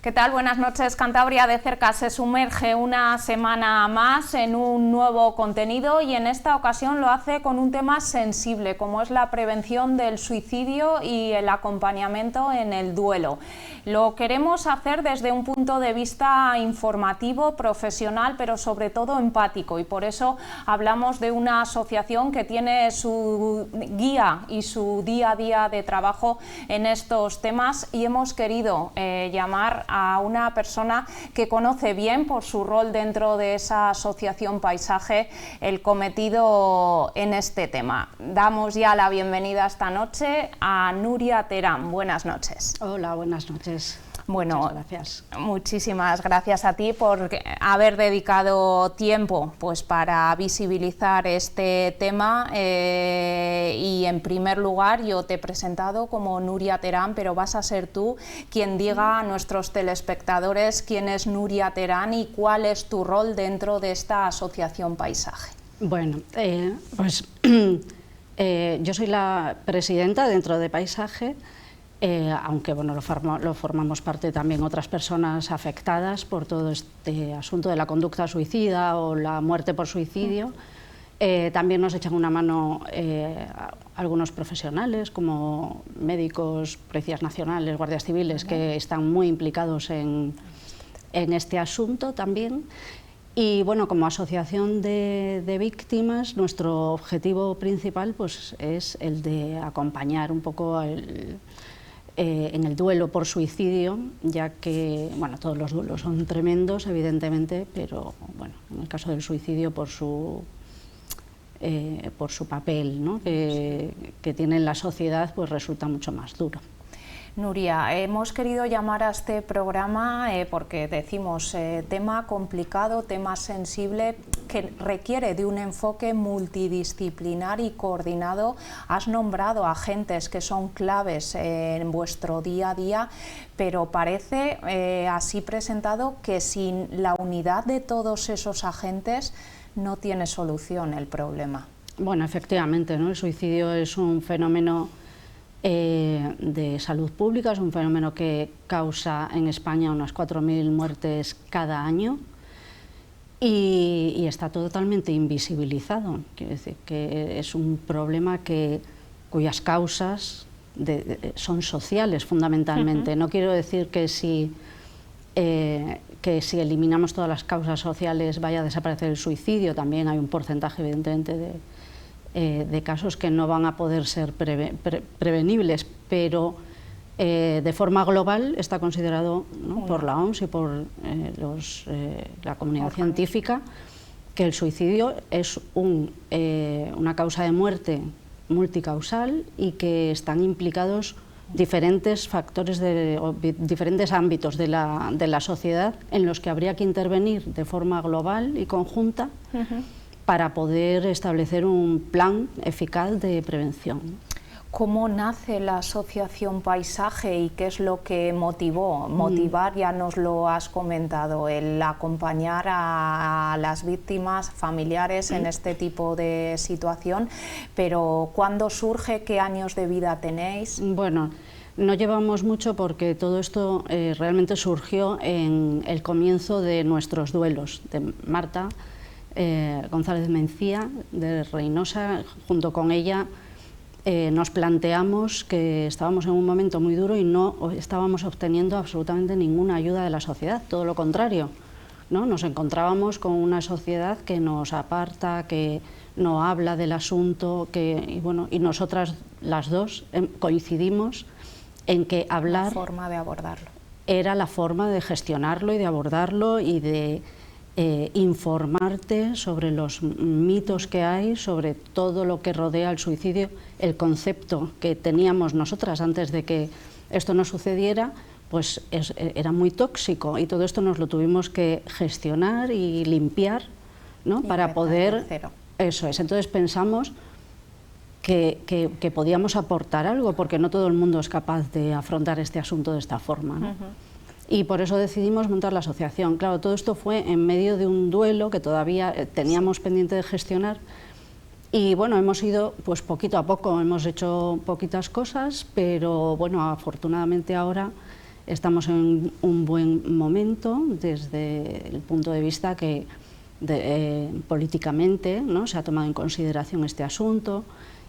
¿Qué tal? Buenas noches. Cantabria de cerca se sumerge una semana más en un nuevo contenido y en esta ocasión lo hace con un tema sensible como es la prevención del suicidio y el acompañamiento en el duelo. Lo queremos hacer desde un punto de vista informativo, profesional, pero sobre todo empático, y por eso hablamos de una asociación que tiene su guía y su día a día de trabajo en estos temas, y hemos querido llamar a una persona que conoce bien, por su rol dentro de esa asociación Paisaje, el cometido en este tema. Damos ya la bienvenida esta noche a Nuria Terán. Buenas noches. Hola, buenas noches. Bueno, muchas gracias. Muchísimas gracias a ti por haber dedicado tiempo para visibilizar este tema, y en primer lugar yo te he presentado como Nuria Terán, pero vas a ser tú quien diga a nuestros telespectadores quién es Nuria Terán y cuál es tu rol dentro de esta asociación Paisaje. Bueno, yo soy la presidenta dentro de Paisaje. Aunque bueno, lo formamos parte también otras personas afectadas por todo este asunto de la conducta suicida o la muerte por suicidio. También nos echan una mano algunos profesionales como médicos, policías nacionales, guardias civiles, que están muy implicados en este asunto también. Y bueno, como asociación de víctimas, nuestro objetivo principal es el de acompañar un poco en el duelo por suicidio, ya que bueno, todos los duelos son tremendos, evidentemente, pero bueno, en el caso del suicidio por su papel, ¿no?, que tiene en la sociedad, pues resulta mucho más duro. Nuria, hemos querido llamar a este programa porque decimos tema complicado, tema sensible, que requiere de un enfoque multidisciplinar y coordinado. Has nombrado agentes que son claves en vuestro día a día, pero parece, así presentado, que sin la unidad de todos esos agentes no tiene solución el problema. Bueno, efectivamente, ¿no? El suicidio es un fenómeno de salud pública, es un fenómeno que causa en España unas 4.000 muertes cada año y está totalmente invisibilizado. Quiere decir que es un problema cuyas causas son sociales fundamentalmente. No quiero decir que si eliminamos todas las causas sociales vaya a desaparecer el suicidio. También hay un porcentaje evidentemente de casos que no van a poder ser prevenibles, pero de forma global está considerado, ¿no?, por la OMS y por la comunidad científica, que el suicidio es una causa de muerte multicausal y que están implicados diferentes factores, diferentes ámbitos de la sociedad en los que habría que intervenir de forma global y conjunta para poder establecer un plan eficaz de prevención. ¿Cómo nace la asociación Paisaje y qué es lo que motivó? Motivar, ya nos lo has comentado, el acompañar a las víctimas, familiares en este tipo de situación, pero ¿cuándo surge? ¿Qué años de vida tenéis? Bueno, no llevamos mucho porque todo esto realmente surgió en el comienzo de nuestros duelos, de Marta González Mencía, de Reynosa. Junto con ella nos planteamos que estábamos en un momento muy duro y no estábamos obteniendo absolutamente ninguna ayuda de la sociedad, todo lo contrario, ¿no? Nos encontrábamos con una sociedad que nos aparta, que no habla del asunto, y nosotras las dos coincidimos en que hablar forma de abordarlo era la forma de gestionarlo y de abordarlo y de informarte sobre los mitos que hay, sobre todo lo que rodea el suicidio, el concepto que teníamos nosotras antes de que esto no sucediera, pues era muy tóxico, y todo esto nos lo tuvimos que gestionar y limpiar, ¿no?, para poder... Eso es, entonces pensamos que podíamos aportar algo, porque no todo el mundo es capaz de afrontar este asunto de esta forma, ¿no? Y por eso decidimos montar la asociación. Claro, todo esto fue en medio de un duelo que todavía teníamos pendiente de gestionar, y bueno, hemos ido pues poquito a poco, hemos hecho poquitas cosas, pero bueno, afortunadamente ahora estamos en un buen momento desde el punto de vista que políticamente, ¿no?, se ha tomado en consideración este asunto,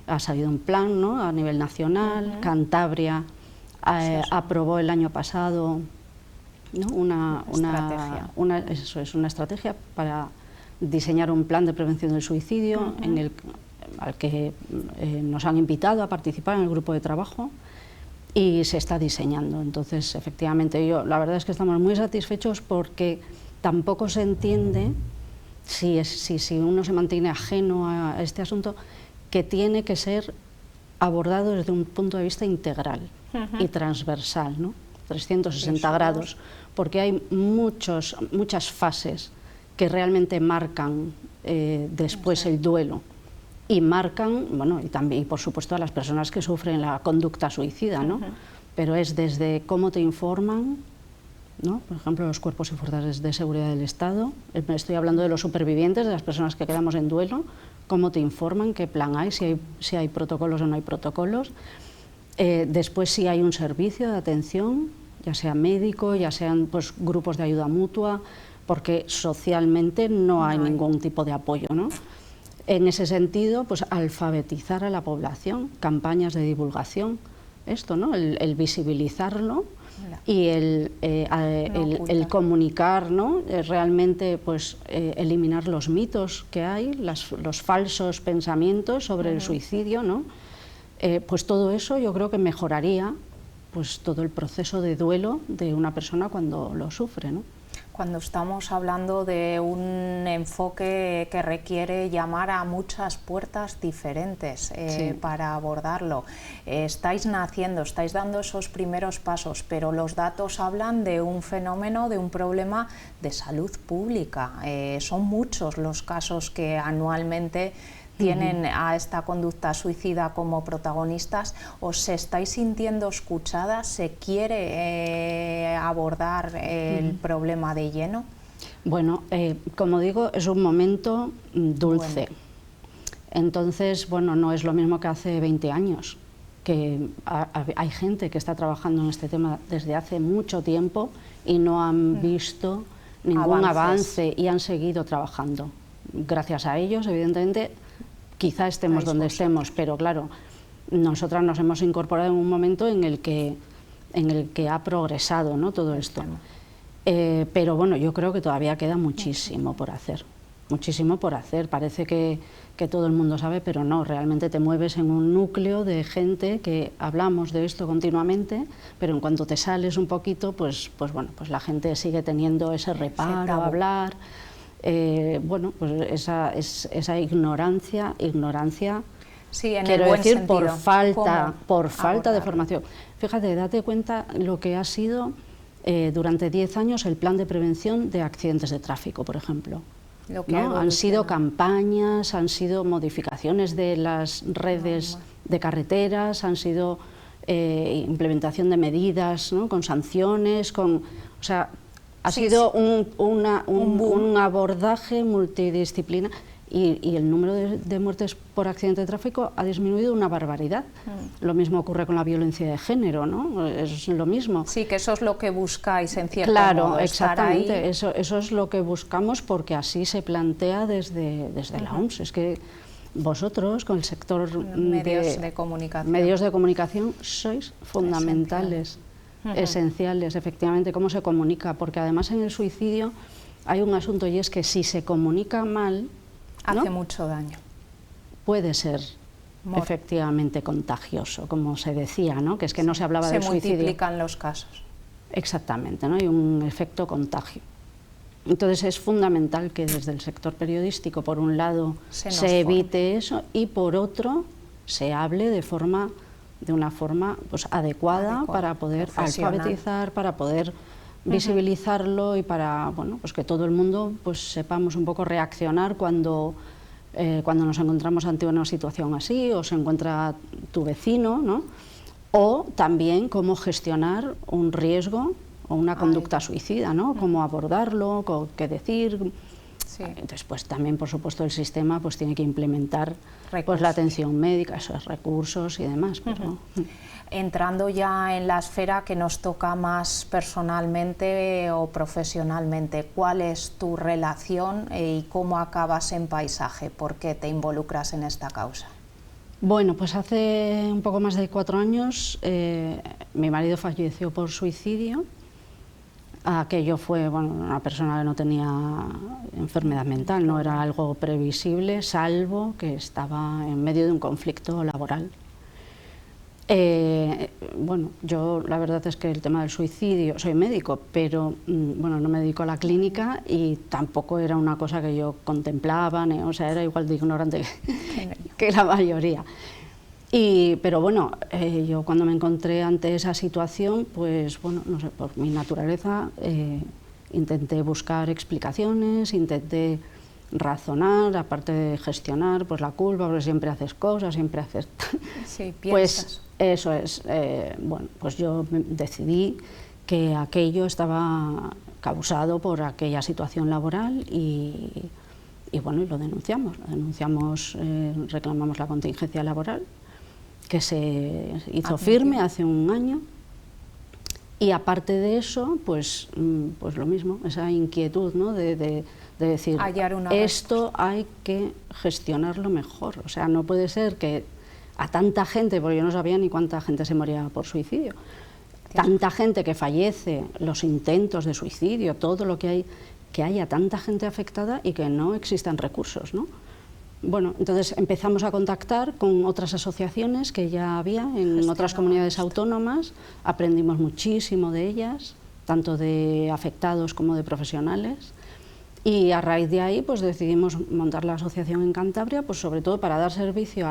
ha salido un plan, ¿no?, a nivel nacional. Cantabria aprobó el año pasado, ¿no?, una estrategia para diseñar un plan de prevención del suicidio al que nos han invitado a participar en el grupo de trabajo y se está diseñando. Entonces, efectivamente, la verdad es que estamos muy satisfechos porque tampoco se entiende, si uno se mantiene ajeno a este asunto, que tiene que ser abordado desde un punto de vista integral y transversal, ¿no? 360 grados, porque hay muchas fases que realmente marcan después el duelo y marcan, bueno, y también, por supuesto, a las personas que sufren la conducta suicida, ¿no? Pero es desde cómo te informan, ¿no? Por ejemplo, los cuerpos y fuerzas de seguridad del Estado, estoy hablando de los supervivientes, de las personas que quedamos en duelo, cómo te informan, qué plan hay, si hay protocolos o no hay protocolos. Después, si hay un servicio de atención, ya sea médico, ya sean pues grupos de ayuda mutua, porque socialmente no hay ningún tipo de apoyo, ¿no? En ese sentido, pues alfabetizar a la población, campañas de divulgación, esto, ¿no?, el visibilizarlo y el comunicar, ¿no?, realmente pues eliminar los mitos que hay, los falsos pensamientos sobre el suicidio, ¿no? Pues todo eso yo creo que mejoraría pues todo el proceso de duelo de una persona cuando lo sufre, ¿no? Cuando estamos hablando de un enfoque que requiere llamar a muchas puertas diferentes para abordarlo, estáis naciendo, estáis dando esos primeros pasos, pero los datos hablan de un fenómeno, de un problema de salud pública. Son muchos los casos que anualmente tienen a esta conducta suicida como protagonistas. ¿Os estáis sintiendo escuchadas? ¿Se quiere abordar el problema de lleno? Bueno, como digo, es un momento dulce. Bueno. Entonces, bueno, no es lo mismo que hace 20 años, que hay gente que está trabajando en este tema desde hace mucho tiempo y no han visto ningún avance y han seguido trabajando. Gracias a ellos, evidentemente, quizá estemos donde estemos, pero claro, nosotras nos hemos incorporado en un momento en el que ha progresado, ¿no?, todo esto. Pero bueno, yo creo que todavía queda muchísimo por hacer, muchísimo por hacer. Parece que todo el mundo sabe, pero no, realmente te mueves en un núcleo de gente que hablamos de esto continuamente, pero en cuanto te sales un poquito, pues bueno, pues la gente sigue teniendo ese reparo a hablar. Bueno, pues esa ignorancia, sí, en quiero el buen decir, sentido. por falta de formación. Fíjate, date cuenta lo que ha sido durante 10 años el plan de prevención de accidentes de tráfico, por ejemplo. ¿No? Han sido campañas, han sido modificaciones de las redes de carreteras, han sido implementación de medidas, ¿no?, con sanciones, o sea, ha sido un abordaje multidisciplinar y el número de muertes por accidente de tráfico ha disminuido una barbaridad. Lo mismo ocurre con la violencia de género, ¿no? Es lo mismo. Sí, que eso es lo que buscáis en cierto modo. Claro, exactamente, eso es lo que buscamos porque así se plantea desde la OMS. Es que vosotros, con el sector medios de comunicación sois fundamentales. Esenciales, efectivamente, cómo se comunica, porque además en el suicidio hay un asunto y es que si se comunica mal, ¿no?, hace mucho daño. Puede ser efectivamente contagioso, como se decía, ¿no?, que es que no se hablaba del suicidio. Se multiplican los casos. Exactamente, ¿no?, hay un efecto contagio. Entonces es fundamental que desde el sector periodístico, por un lado, se evite eso y por otro, se hable de una forma pues adecuada para poder alfabetizar, para poder visibilizarlo y para, bueno, pues que todo el mundo pues sepamos un poco reaccionar cuando nos encontramos ante una situación así o se encuentra tu vecino, ¿no? O también cómo gestionar un riesgo o una conducta suicida, ¿no? Cómo abordarlo, qué decir, Sí. Entonces, pues también, por supuesto, el sistema pues tiene que implementar pues la atención médica, esos recursos y demás. Pero, Entrando ya en la esfera que nos toca más personalmente o profesionalmente, ¿cuál es tu relación y cómo acabas en Paisaje? ¿Por qué te involucras en esta causa? Bueno, pues hace un poco más de 4 años mi marido falleció por suicidio. Aquello fue una persona que no tenía enfermedad mental, no era algo previsible, salvo que estaba en medio de un conflicto laboral. Bueno, yo la verdad es que el tema del suicidio, soy médico, pero bueno, no me dedico a la clínica y tampoco era una cosa que yo contemplaba, o sea, era igual de ignorante que la mayoría. Pero bueno, yo cuando me encontré ante esa situación, pues bueno, no sé, por mi naturaleza intenté buscar explicaciones, intenté razonar, aparte de gestionar pues la culpa, porque siempre haces cosas, siempre haces... Sí, piensas. Pues eso es, bueno, pues yo decidí que aquello estaba causado por aquella situación laboral y bueno, y lo denunciamos, reclamamos la contingencia laboral, que se hizo firme hace un año, y aparte de eso, pues lo mismo, esa inquietud, ¿no? de decir, esto hay que gestionarlo mejor, o sea, no puede ser que a tanta gente, porque yo no sabía ni cuánta gente se moría por suicidio, tanta gente que fallece, los intentos de suicidio, todo lo que haya tanta gente afectada y que no existan recursos, ¿no? Bueno, entonces empezamos a contactar con otras asociaciones que ya había en otras comunidades autónomas, aprendimos muchísimo de ellas, tanto de afectados como de profesionales, y a raíz de ahí pues decidimos montar la asociación en Cantabria, pues sobre todo para dar servicio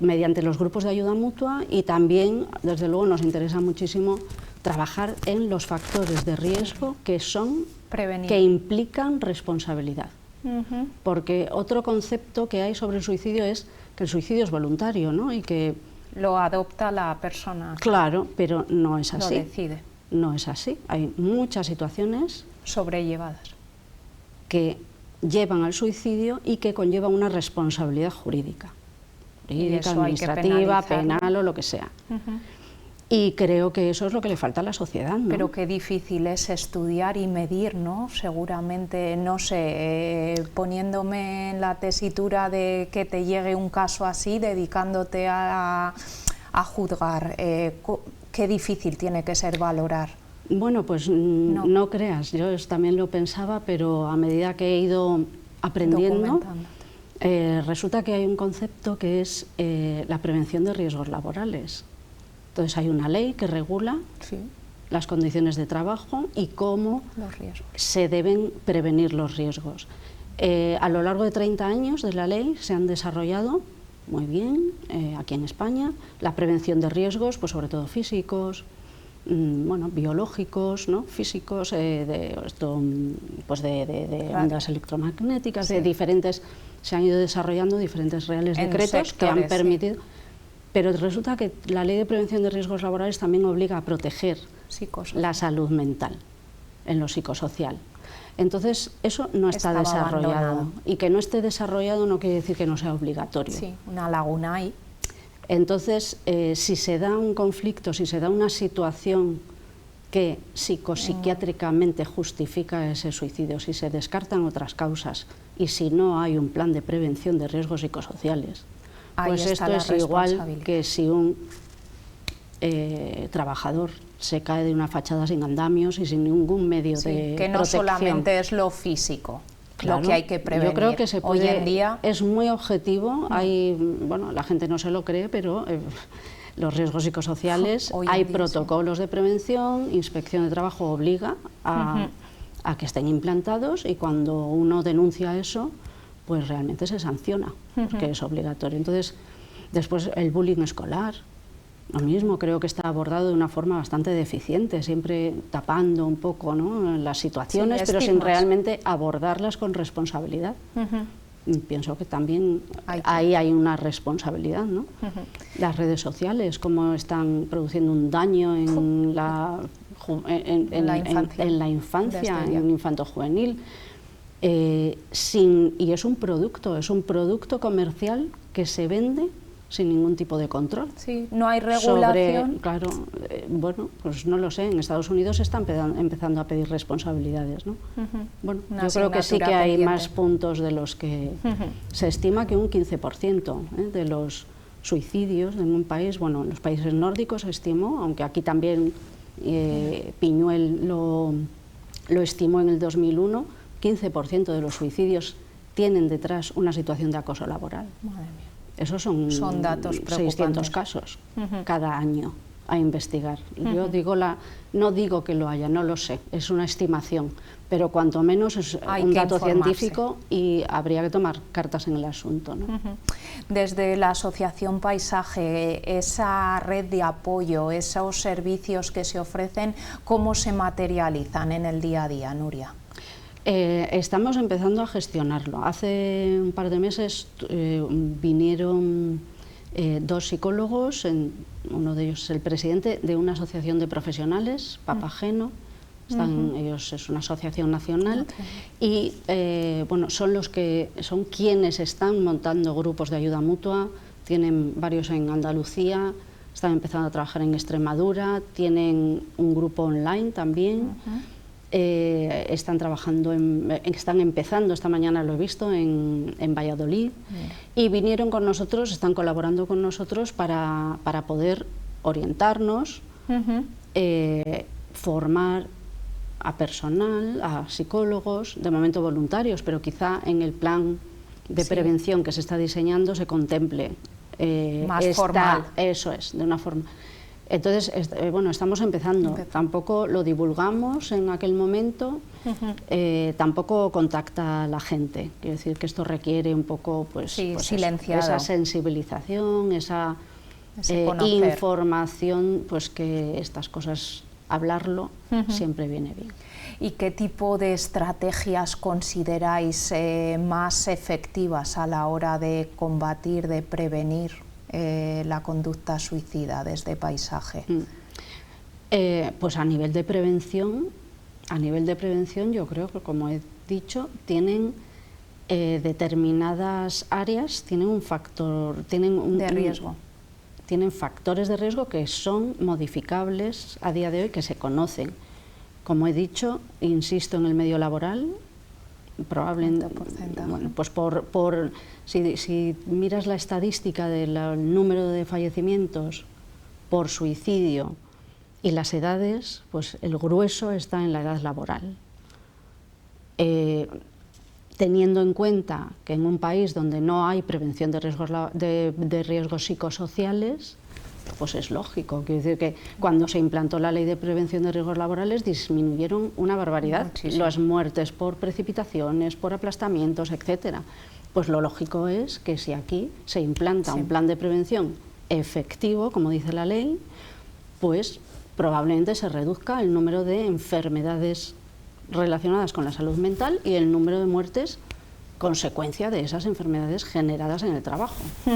mediante los grupos de ayuda mutua, y también, desde luego, nos interesa muchísimo trabajar en los factores de riesgo que implican responsabilidad. Porque otro concepto que hay sobre el suicidio es que el suicidio es voluntario, ¿no? Y que lo adopta la persona. Claro, pero no es así. Lo decide. No es así. Hay muchas situaciones sobrellevadas que llevan al suicidio y que conllevan una responsabilidad jurídica, administrativa, penal o lo que sea. Y creo que eso es lo que le falta a la sociedad, ¿no? Pero qué difícil es estudiar y medir, ¿no? Seguramente, no sé, poniéndome en la tesitura de que te llegue un caso así, dedicándote a juzgar, qué difícil tiene que ser valorar. Bueno, pues no creas, yo también lo pensaba, pero a medida que he ido aprendiendo, resulta que hay un concepto que es la prevención de riesgos laborales. Entonces hay una ley que regula las condiciones de trabajo y cómo se deben prevenir los riesgos. A lo largo de 30 años de la ley se han desarrollado muy bien aquí en España la prevención de riesgos, pues sobre todo físicos, bueno, biológicos, ¿no? Físicos, de ondas electromagnéticas, de diferentes, se han ido desarrollando diferentes reales decretos que han permitido. Pero resulta que la Ley de Prevención de Riesgos Laborales también obliga a proteger la salud mental en lo psicosocial. Entonces, eso no está desarrollado. Abandonado. Y que no esté desarrollado no quiere decir que no sea obligatorio. Sí, una laguna ahí. Entonces, si se da un conflicto, si se da una situación que psicopsiquiátricamente justifica ese suicidio, si se descartan otras causas y si no hay un plan de prevención de riesgos psicosociales, pues esto es igual que si un trabajador se cae de una fachada sin andamios y sin ningún medio de que no protección. Solamente es lo físico, claro, lo que hay que prevenir. Yo creo que se puede, hoy en día es muy objetivo, hay, bueno, la gente no se lo cree, pero los riesgos psicosociales, hay protocolos de prevención, Inspección de Trabajo obliga a que estén implantados, y cuando uno denuncia eso, pues realmente se sanciona, porque es obligatorio. Entonces, después el bullying escolar, lo mismo, creo que está abordado de una forma bastante deficiente, siempre tapando un poco, ¿no?, las situaciones, pero sin realmente abordarlas con responsabilidad. Pienso que también ahí hay una responsabilidad, ¿no? Las redes sociales, cómo están produciendo un daño en la infancia, en infanto-juvenil. y es un producto comercial que se vende sin ningún tipo de control. Sí, no hay regulación. Claro, bueno, pues no lo sé, en Estados Unidos se están empezando a pedir responsabilidades, ¿no? Bueno, yo creo que sí que hay pendiente. más puntos de los que se estima que un 15% de los suicidios en un país, bueno, en los países nórdicos se estimó, aunque aquí también Piñuel lo estimó en el 2001, 15% de los suicidios tienen detrás una situación de acoso laboral. Madre mía. Esos son datos preocupantes. 600 casos cada año a investigar. Yo digo no digo que lo haya, no lo sé, es una estimación, pero cuanto menos es un dato científico y habría que tomar cartas en el asunto, ¿no? Desde la Asociación Paisaje, esa red de apoyo, esos servicios que se ofrecen, ¿cómo se materializan en el día a día, Nuria? Estamos empezando a gestionarlo. Hace un par de meses vinieron 2 psicólogos, uno de ellos es el presidente de una asociación de profesionales, Papageno, ellos es una asociación nacional, y bueno, son quienes están montando grupos de ayuda mutua, tienen varios en Andalucía, están empezando a trabajar en Extremadura, tienen un grupo online también. Están empezando, esta mañana lo he visto, en Valladolid, y vinieron con nosotros, están colaborando con nosotros para poder orientarnos, formar a personal, a psicólogos, de momento voluntarios, pero quizá en el plan de prevención que se está diseñando se contemple más formal. Eso es, de una forma. Entonces, bueno, estamos empezando, tampoco lo divulgamos en aquel momento, tampoco contacta a la gente, quiero decir que esto requiere un poco pues esa sensibilización, esa información, pues que estas cosas, hablarlo siempre viene bien. ¿Y qué tipo de estrategias consideráis más efectivas a la hora de combatir, de prevenir la conducta suicida desde Paisaje? Pues a nivel de prevención yo creo que, como he dicho, tienen determinadas áreas, tienen un factor, de riesgo. Tienen factores de riesgo que son modificables a día de hoy, que se conocen. Como he dicho, insisto en el medio laboral, probablemente, bueno, pues si miras la estadística del número de fallecimientos por suicidio y las edades, pues el grueso está en la edad laboral. Teniendo en cuenta que en un país donde no hay prevención de riesgos psicosociales, pues es lógico. Quiero decir que cuando se implantó la ley de prevención de riesgos laborales disminuyeron una barbaridad. Muchísimo. Las muertes por precipitaciones, por aplastamientos, etcétera. Pues lo lógico es que si aquí se implanta un plan de prevención efectivo, como dice la ley, pues probablemente se reduzca el número de enfermedades relacionadas con la salud mental y el número de muertes consecuencia de esas enfermedades generadas en el trabajo,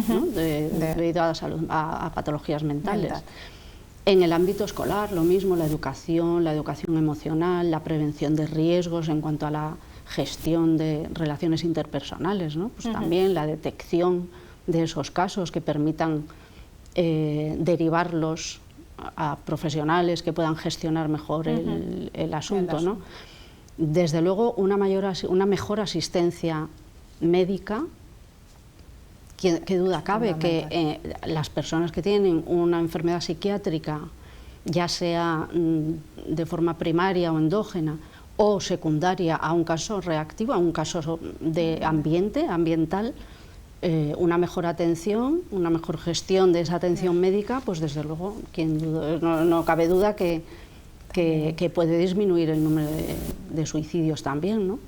¿no? debido a patologías mentales. En el ámbito escolar, lo mismo, la educación emocional, la prevención de riesgos en cuanto a la gestión de relaciones interpersonales, ¿no? Pues también la detección de esos casos que permitan derivarlos a profesionales que puedan gestionar mejor el asunto, ¿no? Desde luego, una mejor asistencia médica, ¿qué duda cabe? Que las personas que tienen una enfermedad psiquiátrica, ya sea de forma primaria o endógena, o secundaria a un caso reactivo, a un caso de ambiental, una mejor atención, una mejor gestión de esa atención médica, pues desde luego, no cabe duda que puede disminuir el número de suicidios también, ¿no?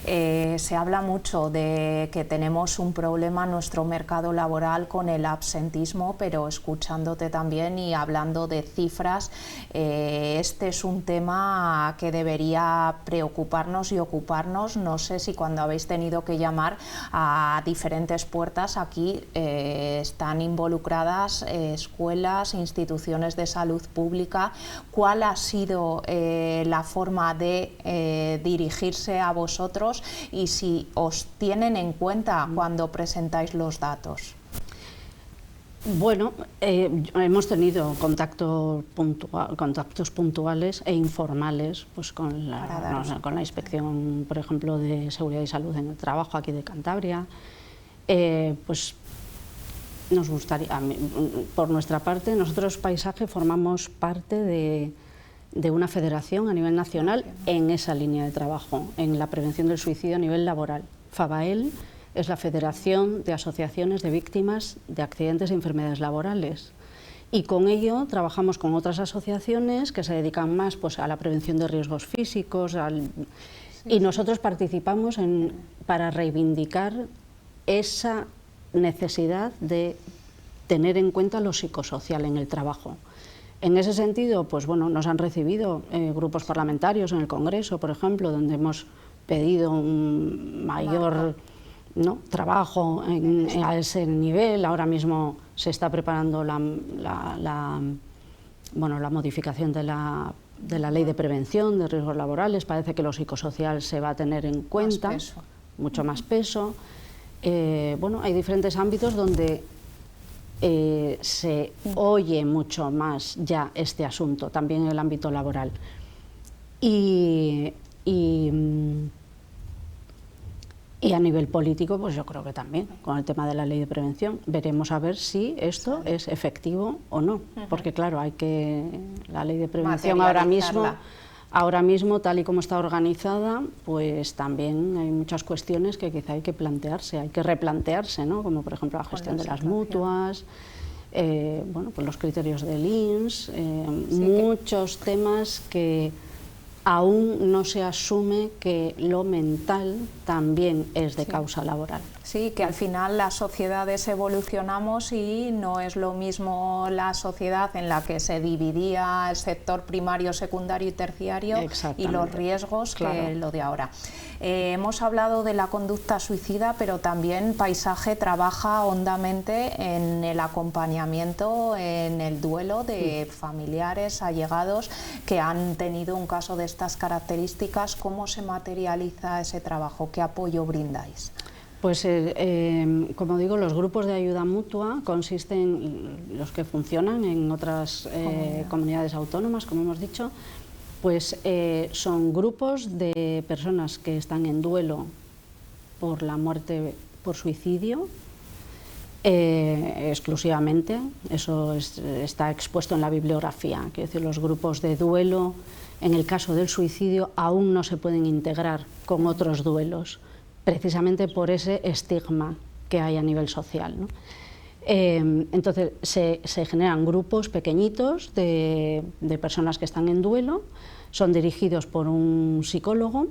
Se habla mucho de que tenemos un problema en nuestro mercado laboral con el absentismo, pero escuchándote también y hablando de cifras, este es un tema que debería preocuparnos y ocuparnos. No sé si cuando habéis tenido que llamar a diferentes puertas aquí están involucradas escuelas, instituciones de salud pública. ¿Cuál ha sido la forma de dirigirse a vosotros y si os tienen en cuenta cuando presentáis los datos. Bueno, hemos tenido contactos puntuales e informales pues, con la Inspección, por ejemplo, de Seguridad y Salud en el Trabajo aquí de Cantabria. Pues nos gustaría, por nuestra parte, nosotros Paisaje formamos parte de una federación a nivel nacional en esa línea de trabajo, en la prevención del suicidio a nivel laboral. FABAEL es la Federación de Asociaciones de Víctimas de Accidentes y Enfermedades Laborales. Y con ello trabajamos con otras asociaciones que se dedican más pues, a la prevención de riesgos físicos. Y nosotros participamos para reivindicar esa necesidad de tener en cuenta lo psicosocial en el trabajo. En ese sentido, pues bueno, nos han recibido grupos parlamentarios en el Congreso, por ejemplo, donde hemos pedido un mayor trabajo a ese nivel. Ahora mismo se está preparando la modificación de la Ley de Prevención de Riesgos Laborales. Parece que lo psicosocial se va a tener en cuenta, mucho más peso. Bueno, hay diferentes ámbitos donde se oye mucho más ya este asunto, también en el ámbito laboral. Y a nivel político, pues yo creo que también, con el tema de la ley de prevención, veremos a ver si esto es efectivo o no, porque claro, la ley de prevención ahora mismo, tal y como está organizada, pues también hay muchas cuestiones que quizá hay que replantearse, ¿no? Como por ejemplo la gestión de las mutuas, bueno, pues los criterios del INS, muchos temas que aún no se asume que lo mental también es de causa laboral. Sí, que al final las sociedades evolucionamos y no es lo mismo la sociedad en la que se dividía el sector primario, secundario y terciario y los riesgos que lo de ahora. Hemos hablado de la conducta suicida, pero también Paisaje trabaja hondamente en el acompañamiento, en el duelo de familiares, allegados que han tenido un caso de estas características. ¿Cómo se materializa ese trabajo? ¿Qué apoyo brindáis? Pues, como digo, los grupos de ayuda mutua consisten, los que funcionan en otras comunidades autónomas, como hemos dicho, pues son grupos de personas que están en duelo por la muerte por suicidio, exclusivamente. Eso está expuesto en la bibliografía. Quiero decir, los grupos de duelo, en el caso del suicidio, aún no se pueden integrar con otros duelos, precisamente por ese estigma que hay a nivel social, ¿no? Entonces se generan grupos pequeñitos de personas que están en duelo, son dirigidos por un psicólogo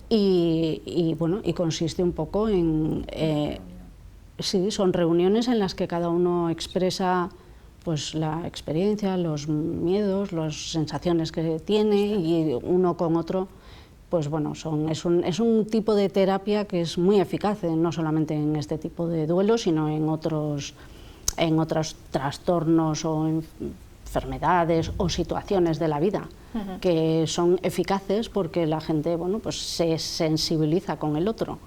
y consiste un poco en... sí, son reuniones en las que cada uno expresa pues, la experiencia, los miedos, las sensaciones que tiene, y uno con otro pues bueno, es un tipo de terapia que es muy eficaz, no solamente en este tipo de duelos, sino en otros trastornos o enfermedades o situaciones de la vida, que son eficaces porque la gente pues se sensibiliza con el otro,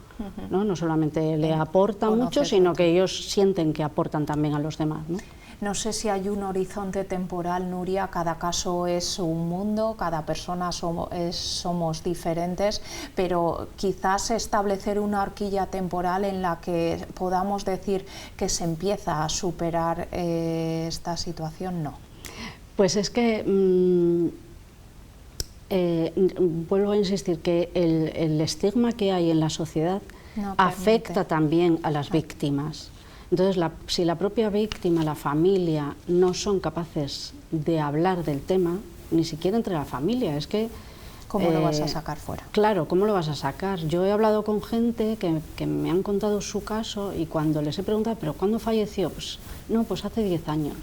no solamente le aporta mucho, sino que ellos sienten que aportan también a los demás, ¿no? No sé si hay un horizonte temporal, Nuria, cada caso es un mundo, cada persona somos diferentes, pero quizás establecer una horquilla temporal en la que podamos decir que se empieza a superar esta situación, no. Pues es que vuelvo a insistir que el estigma que hay en la sociedad afecta también a las víctimas. Entonces, si la propia víctima, la familia, no son capaces de hablar del tema, ni siquiera entre la familia, es que... ¿Cómo lo vas a sacar fuera? Claro, ¿cómo lo vas a sacar? Yo he hablado con gente que me han contado su caso y cuando les he preguntado, ¿pero cuándo falleció? Pues no, pues hace 10 años.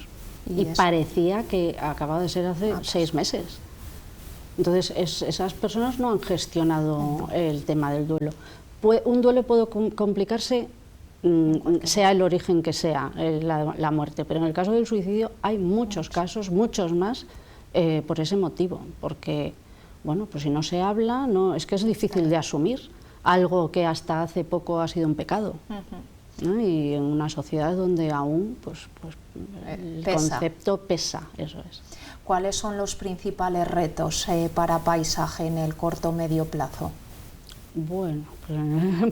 Y parecía que acababa de ser hace 6 meses. Entonces, esas personas no han gestionado el tema del duelo. Un duelo puede complicarse, sea el origen que sea la muerte, pero en el caso del suicidio hay muchos casos, muchos más, por ese motivo, porque bueno, pues si no se habla, no, es que es difícil de asumir algo que hasta hace poco ha sido un pecado. ¿No? Y en una sociedad donde aún pues el concepto pesa, eso es. ¿Cuáles son los principales retos para Paisaje en el corto o medio plazo? Bueno,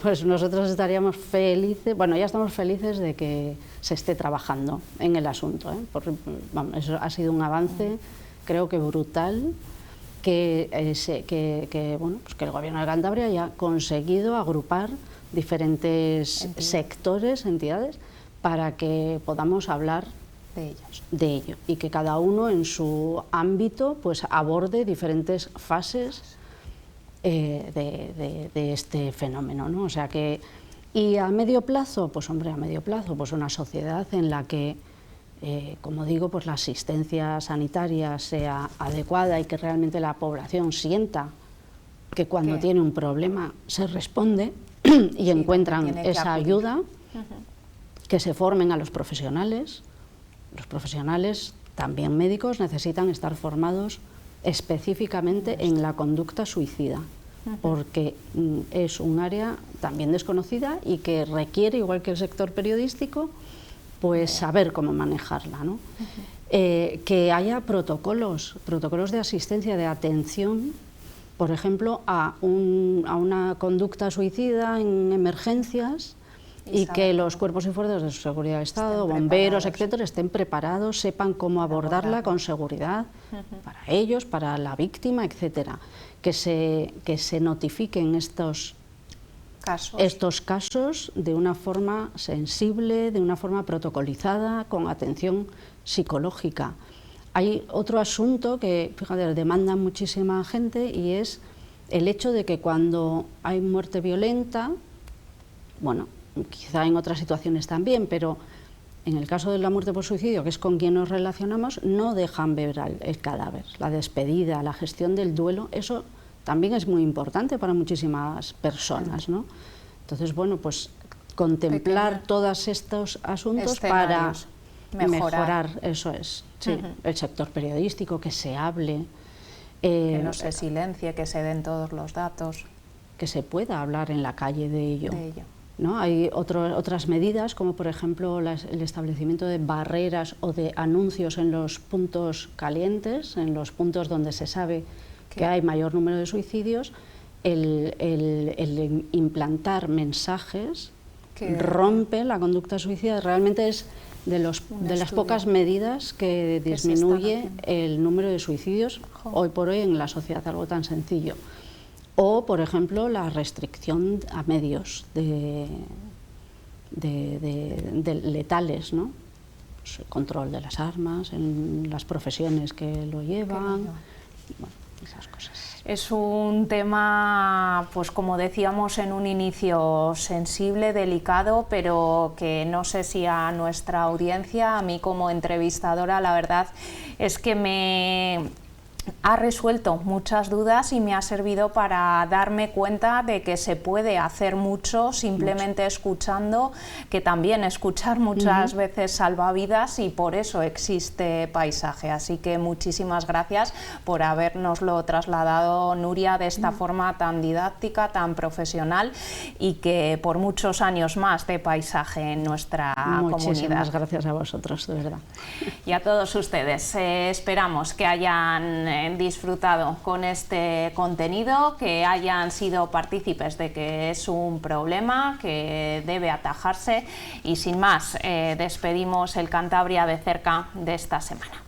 pues nosotros estaríamos felices, bueno, ya estamos felices de que se esté trabajando en el asunto, porque vamos, eso ha sido un avance, creo que brutal, que el Gobierno de Cantabria haya conseguido agrupar diferentes sectores, entidades, para que podamos hablar de ello y que cada uno en su ámbito pues aborde diferentes fases de este fenómeno, ¿no? O sea que, y a medio plazo, pues hombre, a medio plazo, pues una sociedad en la que, como digo, pues la asistencia sanitaria sea adecuada y que realmente la población sienta que cuando tiene un problema se responde y encuentran esa ayuda, que se formen a los profesionales. Los profesionales, también médicos, necesitan estar formados específicamente en la conducta suicida, porque es un área también desconocida y que requiere, igual que el sector periodístico, pues saber cómo manejarla, ¿no? Que haya protocolos de asistencia, de atención, por ejemplo, a una conducta suicida en emergencias, y que los cuerpos y fuerzas de seguridad del Estado, bomberos, etcétera, estén preparados, sepan cómo abordarla con seguridad para ellos, para la víctima, etcétera. Que se notifiquen estos casos de una forma sensible, de una forma protocolizada, con atención psicológica. Hay otro asunto que, fíjate, demanda muchísima gente, y es el hecho de que cuando hay muerte violenta, bueno, quizá en otras situaciones también, pero en el caso de la muerte por suicidio, que es con quien nos relacionamos, no dejan ver el cadáver, la despedida, la gestión del duelo, eso también es muy importante para muchísimas personas, ¿no? Entonces, bueno, pues contemplar todos estos asuntos para mejorar, eso es, sí, el sector periodístico, que se hable. Que no se silencie, que se den todos los datos. Que se pueda hablar en la calle de ello. ¿No? Hay otras medidas, como por ejemplo el establecimiento de barreras o de anuncios en los puntos calientes, en los puntos donde se sabe que hay mayor número de suicidios, el implantar mensajes que rompe la conducta suicida. Realmente es de las pocas medidas que disminuye el número de suicidios hoy por hoy en la sociedad, algo tan sencillo. O, por ejemplo, la restricción a medios letales, ¿no? Pues el control de las armas en las profesiones que lo llevan, bueno, esas cosas. Es un tema, pues como decíamos en un inicio, sensible, delicado, pero que no sé si a nuestra audiencia, a mí como entrevistadora, la verdad es que me ha resuelto muchas dudas y me ha servido para darme cuenta de que se puede hacer mucho simplemente escuchando, que también escuchar muchas veces salva vidas, y por eso existe Paisaje. Así que muchísimas gracias por habérnoslo trasladado, Nuria, de esta forma tan didáctica, tan profesional, y que por muchos años más de Paisaje en nuestra comunidad. Muchísimas gracias a vosotros, de verdad. Y a todos ustedes, esperamos que hayan disfrutado con este contenido, que hayan sido partícipes de que es un problema que debe atajarse, y sin más, despedimos el Cantabria de cerca de esta semana.